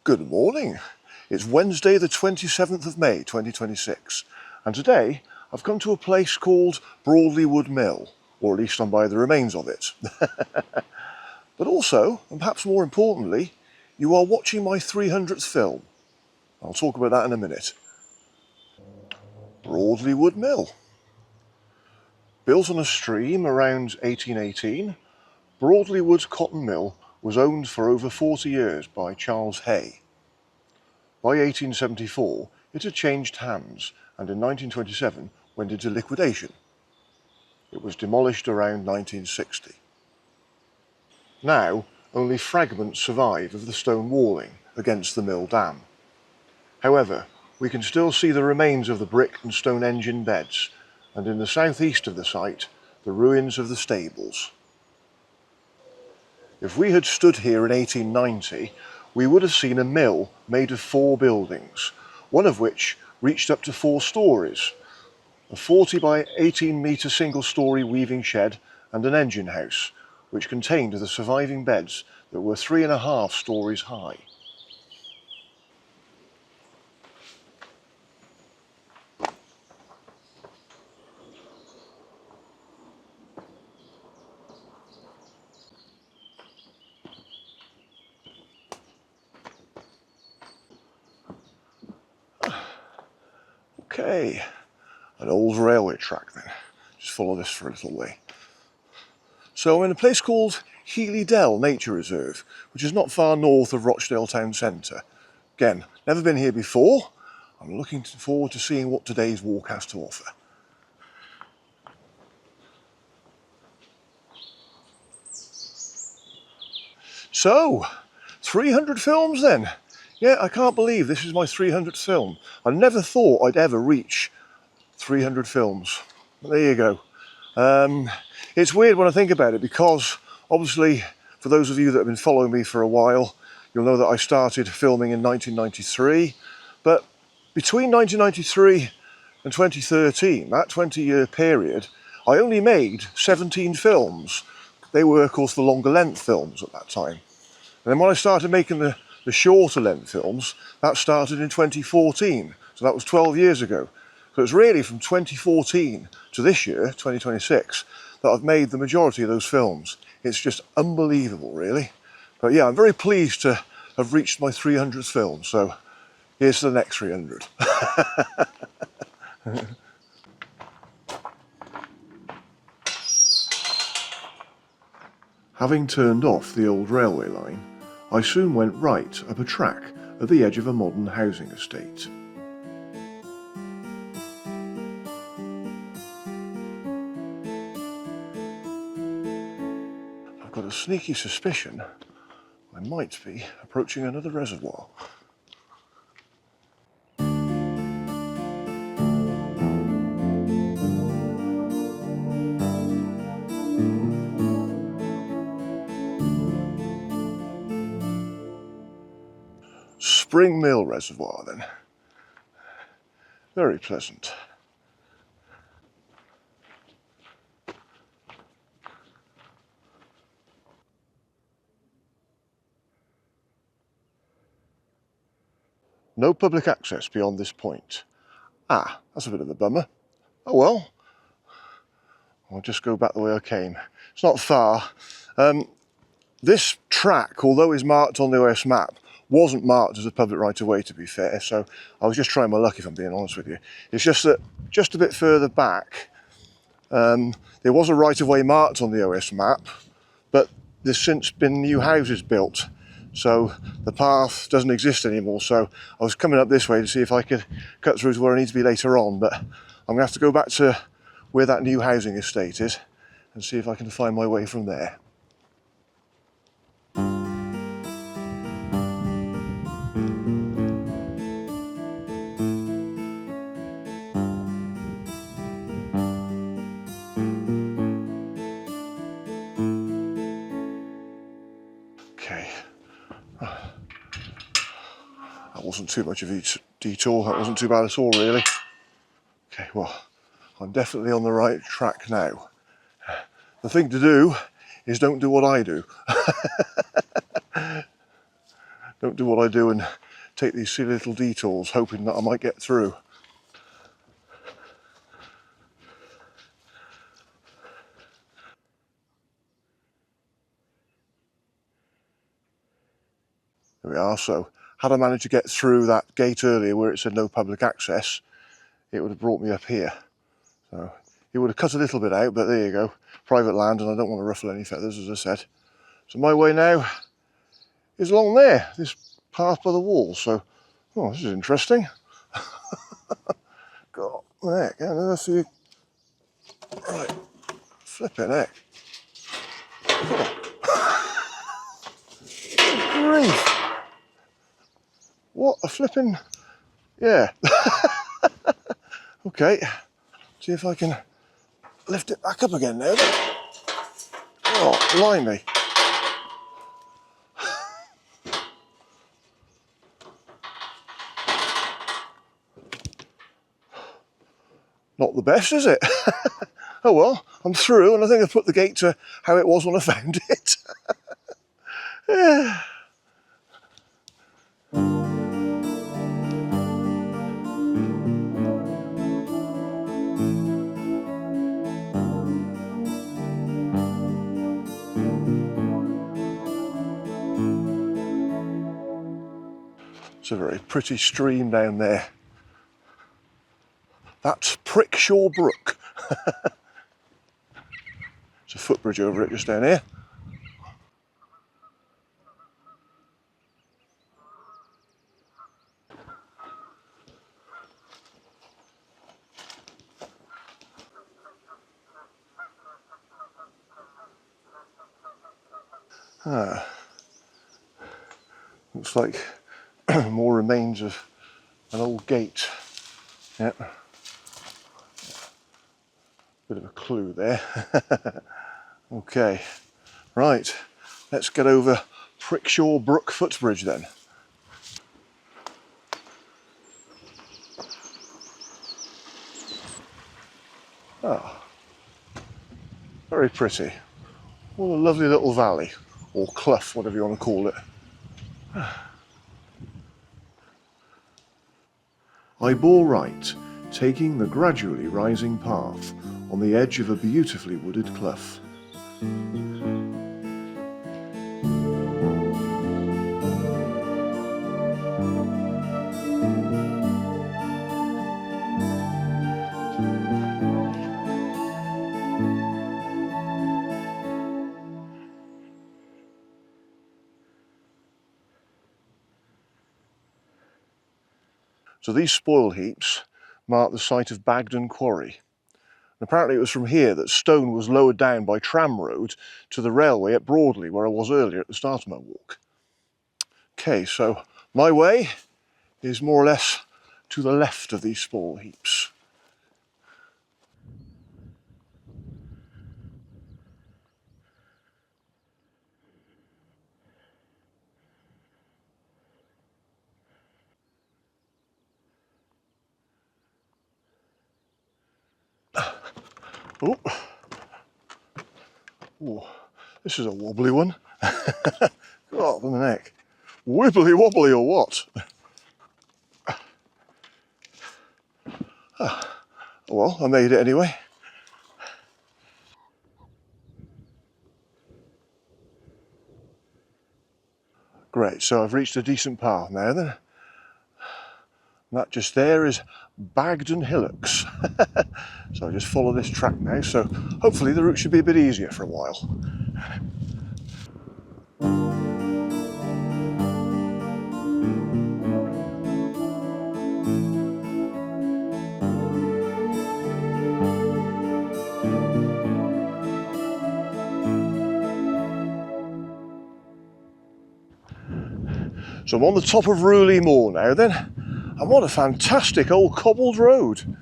Good morning. It's Wednesday the 27th of May 2026 and today I've come to a place called Broadleywood Mill, or at least I'm by the remains of it. But also, and perhaps more importantly, you are watching my 300th film. I'll talk about that in a minute. Broadleywood Mill. Built on a stream around 1818, Broadleywood's cotton mill was owned for over 40 years by Charles Hay. By 1874, it had changed hands and in 1927 went into liquidation. It was demolished around 1960. Now, only fragments survive of the stone walling against the mill dam. However, we can still see the remains of the brick and stone engine beds, and in the southeast of the site, the ruins of the stables. If we had stood here in 1890, we would have seen a mill made of 4 buildings, one of which reached up to 4 stories, a 40 by 18 metre single-storey weaving shed and an engine house, which contained the surviving beds that were 3.5 stories high. Okay, an old railway track then. Just follow this for a little way. So I'm in a place called Healey Dell Nature Reserve, which is not far north of Rochdale town centre. Again, never been here before. I'm looking forward to seeing what today's walk has to offer. So, 300 films then. Yeah, I can't believe this is my 300th film. I never thought I'd ever reach 300 films. But there you go. It's weird when I think about it because obviously for those of you that have been following me for a while, you'll know that I started filming in 1993. But between 1993 and 2013, that 20-year period, I only made 17 films. They were, of course, the longer length films at that time. And then when I started making the shorter length films, that started in 2014. So that was 12 years ago. So it's really from 2014 to this year, 2026, that I've made the majority of those films. It's just unbelievable, really. But yeah, I'm very pleased to have reached my 300th film. So here's to the next 300. Having turned off the old railway line, I soon went right up a track at the edge of a modern housing estate. I've got a sneaky suspicion I might be approaching another reservoir. Spring Mill Reservoir then. Very pleasant. No public access beyond this point. Ah, that's a bit of a bummer. Oh well. I'll just go back the way I came. It's not far. This track, although is marked on the OS map, wasn't marked as a public right-of-way, to be fair, so I was just trying my luck, if I'm being honest with you. It's just that just a bit further back, there was a right-of-way marked on the OS map, but there's since been new houses built, so the path doesn't exist anymore. So I was coming up this way to see if I could cut through to where I need to be later on, but I'm going to have to go back to where that new housing estate is and see if I can find my way from there. Okay, that wasn't too much of a detour, that wasn't too bad at all really. Okay, well, I'm definitely on the right track now. The thing to do is don't do what I do. Don't do what I do and take these silly little detours hoping that I might get through. There we are. So had I managed to get through that gate earlier where it said no public access, it would have brought me up here. So it would have cut a little bit out, but there you go. Private land, and I don't want to ruffle any feathers, as I said. So my way now is along there, this path by the wall. So, oh, this is interesting. God, heck, I never see. Right, flipping heck. Grief. What a flipping, yeah. Okay, see if I can lift it back up again now. Oh, blimey. Not the best, is it? Oh well, I'm through, and I think I've put the gate to how it was when I found it. Yeah. It's a very pretty stream down there. That's Prickshaw Brook. There's a footbridge over it just down here. Looks like more remains of an old gate. Yep. Bit of a clue there. Okay, right, let's get over Prickshaw Brook footbridge then. Ah, very pretty. What a lovely little valley, or clough, whatever you want to call it. I bore right, taking the gradually rising path on the edge of a beautifully wooded clough. So these spoil heaps mark the site of Bagden Quarry. And apparently it was from here that stone was lowered down by tram road to the railway at Broadley, where I was earlier at the start of my walk. Okay, so my way is more or less to the left of these spoil heaps. Oh, oh, this is a wobbly one. God, on the neck. Wibbly wobbly or what? Oh, well, I made it anyway. Great, so I've reached a decent path now then. And that just there is Bagden Hillocks. So I just follow this track now, so hopefully the route should be a bit easier for a while. So I'm on the top of Rooley Moor now then, and what a fantastic old cobbled road.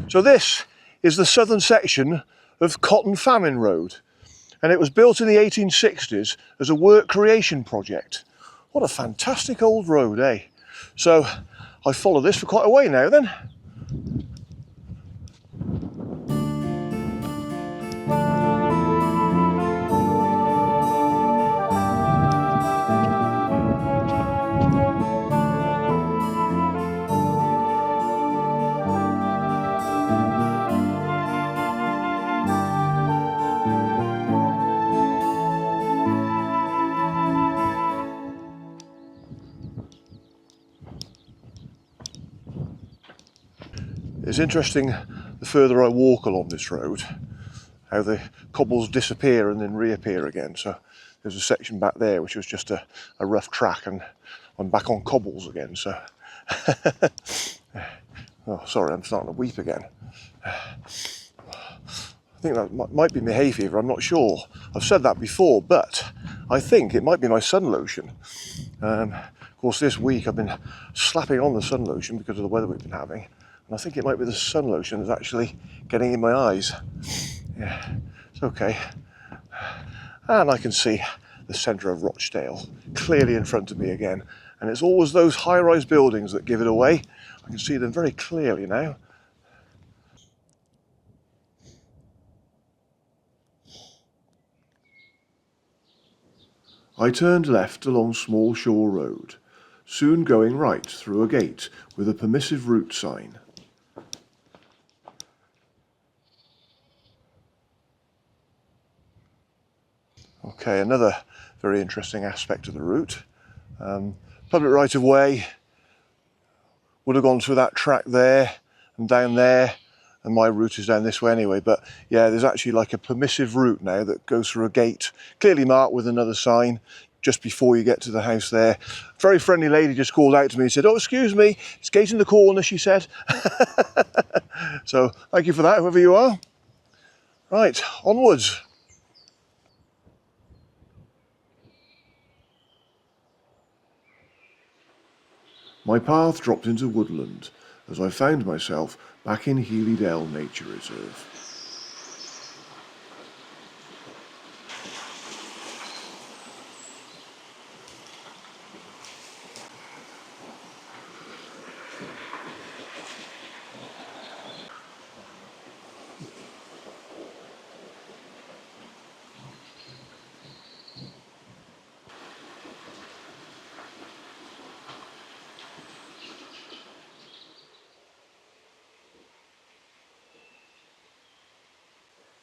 So this is the southern section of Famine Road, and it was built in the 1860s as a work creation project. What a fantastic old road, eh? So I followed this for quite a way now then. It's interesting, the further I walk along this road, how the cobbles disappear and then reappear again. So there's a section back there which was just a rough track, and I'm back on cobbles again. So oh, sorry, I'm starting to weep again. I think that might be my hay fever, I'm not sure. I've said that before, but I think it might be my sun lotion. Of course, this week I've been slapping on the sun lotion because of the weather we've been having, and I think it might be the sun lotion that's actually getting in my eyes. Yeah, it's okay. And I can see the centre of Rochdale clearly in front of me again, and it's always those high-rise buildings that give it away. I can see them very clearly now. I turned left along Small Shore Road, soon going right through a gate with a permissive route sign. Okay, another very interesting aspect of the route. Public right of way, would have gone through that track there and down there, and my route is down this way anyway, but yeah, there's actually like a permissive route now that goes through a gate, clearly marked with another sign, just before you get to the house there. A very friendly lady just called out to me and said, "Oh, excuse me, it's gate in the corner," she said. So thank you for that, whoever you are. Right, onwards. My path dropped into woodland as I found myself back in Healey Dell Nature Reserve.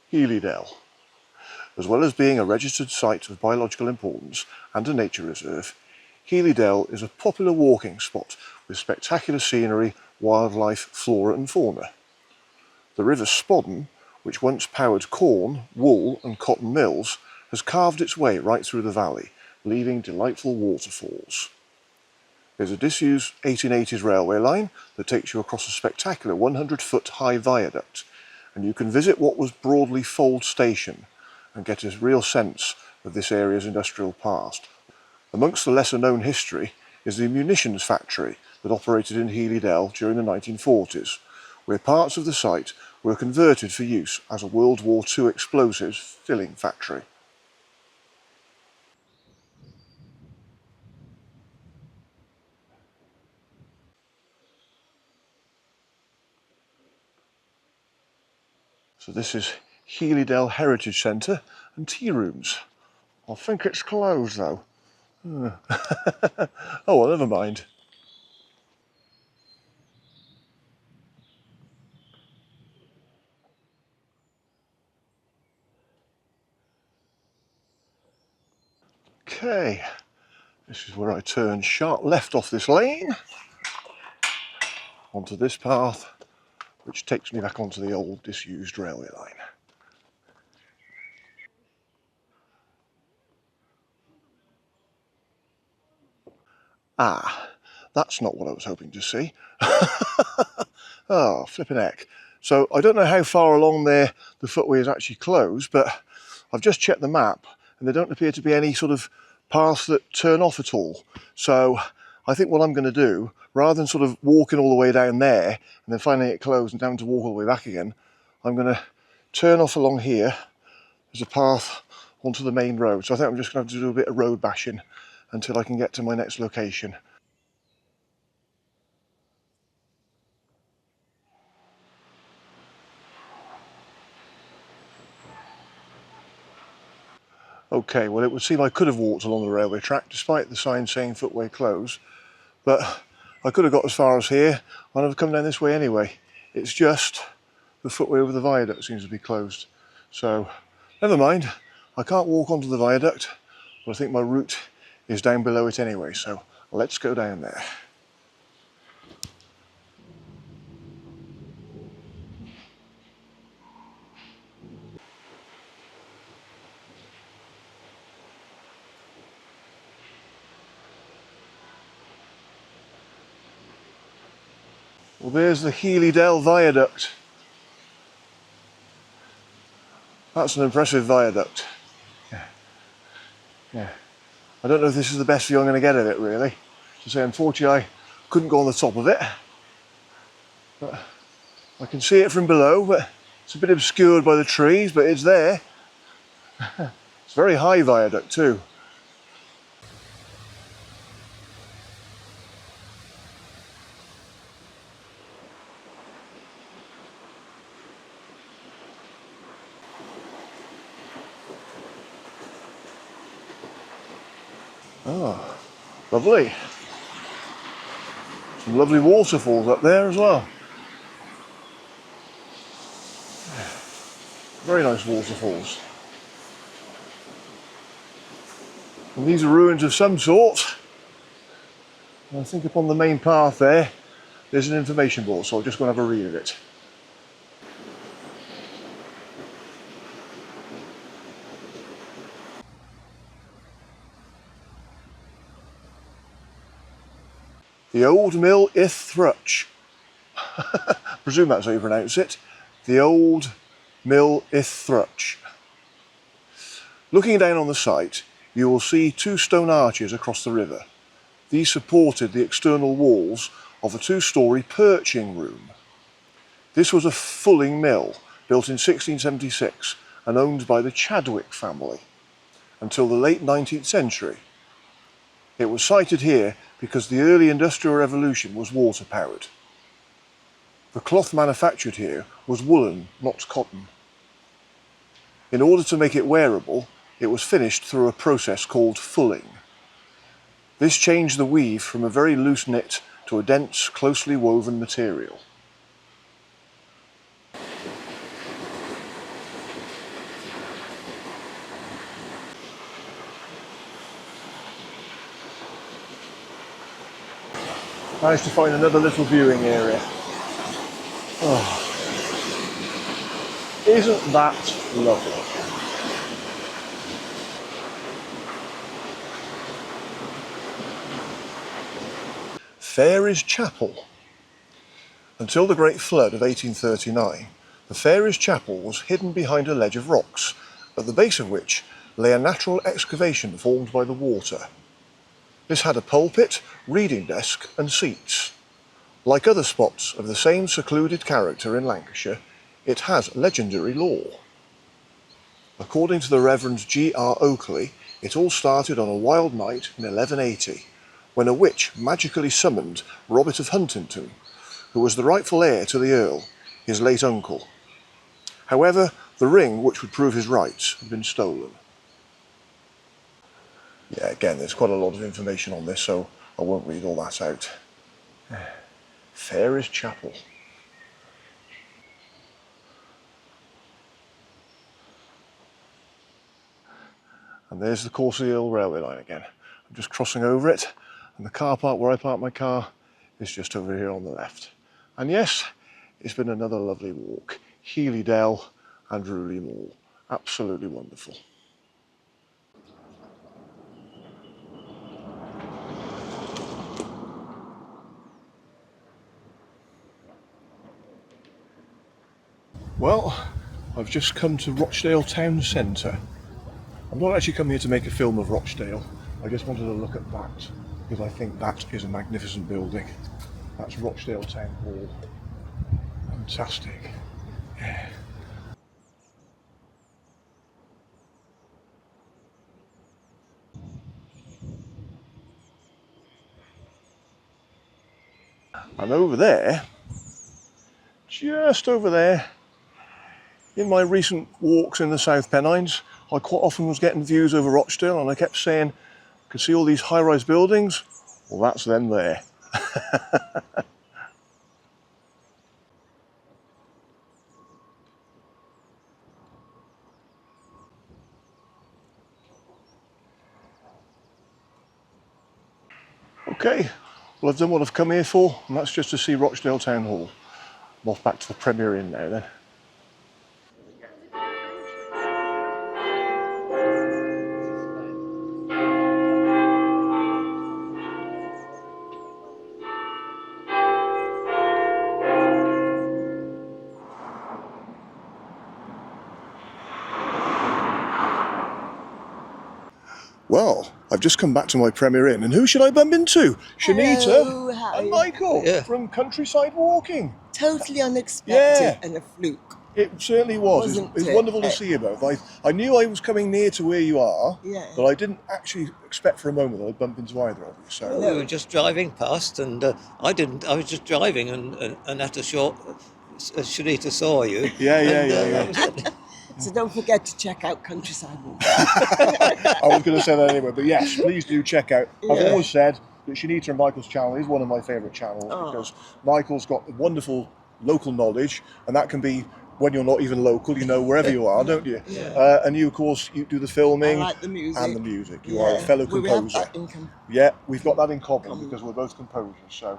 Healey Dell. As well as being a registered site of biological importance and a nature reserve, Healey Dell is a popular walking spot with spectacular scenery, wildlife, flora and fauna. The River Spodden, which once powered corn, wool and cotton mills, has carved its way right through the valley, leaving delightful waterfalls. There's a disused 1880s railway line that takes you across a spectacular 100-foot high viaduct, and you can visit what was Broadleywood station and get a real sense of this area's industrial past. Amongst the lesser known history is the munitions factory that operated in Healey Dell during the 1940s, where parts of the site were converted for use as a World War II explosives filling factory. So this is Healey Dell Heritage Centre and tea rooms. I think it's closed though. Oh well, never mind. Okay, this is where I turn sharp left off this lane onto this path, which takes me back onto the old disused railway line. Ah, that's not what I was hoping to see. Oh, flipping heck. So I don't know how far along there the footway is actually closed, but I've just checked the map and there don't appear to be any sort of paths that turn off at all. So I think what I'm going to do, rather than sort of walking all the way down there and then finding it closed and having to walk all the way back again, I'm going to turn off along here. There's a path onto the main road. So I think I'm just going to have to do a bit of road bashing until I can get to my next location. Okay, well it would seem I could have walked along the railway track despite the sign saying footway closed, but I could have got as far as here and I've come down this way anyway. It's just the footway over the viaduct seems to be closed. So never mind, I can't walk onto the viaduct, but I think my route is down below it anyway, so let's go down there. Well, there's the Healey Dell Viaduct. That's an impressive viaduct. Yeah. I don't know if this is the best view I'm going to get of it, really. To say, unfortunately, I couldn't go on the top of it. But I can see it from below, but it's a bit obscured by the trees, but it's there. It's a very high viaduct too. Oh, lovely. Some lovely waterfalls up there as well. Very nice waterfalls. And these are ruins of some sort. And I think upon the main path there's an information board, so I'll just go and have a read of it. The Old Mill i'th Thruch. Presume that's how you pronounce it. The Old Mill i'th Thruch. Looking down on the site, you will see two stone arches across the river. These supported the external walls of a two-storey perching room. This was a fulling mill, built in 1676 and owned by the Chadwick family until the late 19th century. It was sited here because the early Industrial Revolution was water-powered. The cloth manufactured here was woolen, not cotton. In order to make it wearable, it was finished through a process called fulling. This changed the weave from a very loose knit to a dense, closely woven material. Managed to find another little viewing area. Oh, isn't that lovely? Fairies Chapel. Until the Great Flood of 1839, the Fairies Chapel was hidden behind a ledge of rocks, at the base of which lay a natural excavation formed by the water. This had a pulpit, reading desk and seats. Like other spots of the same secluded character in Lancashire, it has legendary lore. According to the Reverend G.R. Oakley, it all started on a wild night in 1180, when a witch magically summoned Robert of Huntington, who was the rightful heir to the Earl, his late uncle. However, the ring which would prove his rights had been stolen. Yeah, again, there's quite a lot of information on this, so I won't read all that out. Fairies Chapel. And there's the Courcy Hill railway line again. I'm just crossing over it, and the car park where I park my car is just over here on the left. And yes, it's been another lovely walk. Healey Dell and Rooley Moor. Absolutely wonderful. Well, I've just come to Rochdale town centre. I'm not actually come here to make a film of Rochdale. I just wanted to look at that, because I think that is a magnificent building. That's Rochdale Town Hall. Fantastic. Yeah. And over there, just over there, in my recent walks in the South Pennines, I quite often was getting views over Rochdale, and I kept saying, I could see all these high-rise buildings. Well, that's them there. Okay, well, I've done what I've come here for, and that's just to see Rochdale Town Hall. I'm off back to the Premier Inn now then. Well, I've just come back to my Premier Inn, and who should I bump into? Shanita Hello, hi. and Michael from Countryside Walking. Totally unexpected and a fluke. It certainly was. It's wonderful to see you both. I knew I was coming near to where you are, but I didn't actually expect for a moment that I'd bump into either of you. So we were just driving past, and I was just driving, and at a short, Shanita saw you. Yeah. So don't forget to check out Countryside Walking. I was going to say that anyway, but yes, please do check out. I've always said that Shanita and Michael's channel is one of my favourite channels because Michael's got wonderful local knowledge, and that can be when you're not even local, you know, wherever you are, don't you? Yeah. And you, of course, you do the filming I like the music. and the music. You are a fellow composer. We've got that in common because we're both composers. So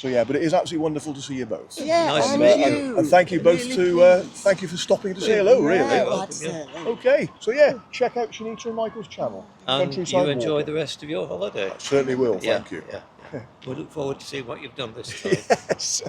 but it is absolutely wonderful to see you both. Yeah, nice and you. And thank you both thank you for stopping to say hello, really. Okay, so check out Shanita and Michael's channel. And you enjoy the rest of your holiday. I certainly will, thank you. We look forward to seeing what you've done this time. Yes.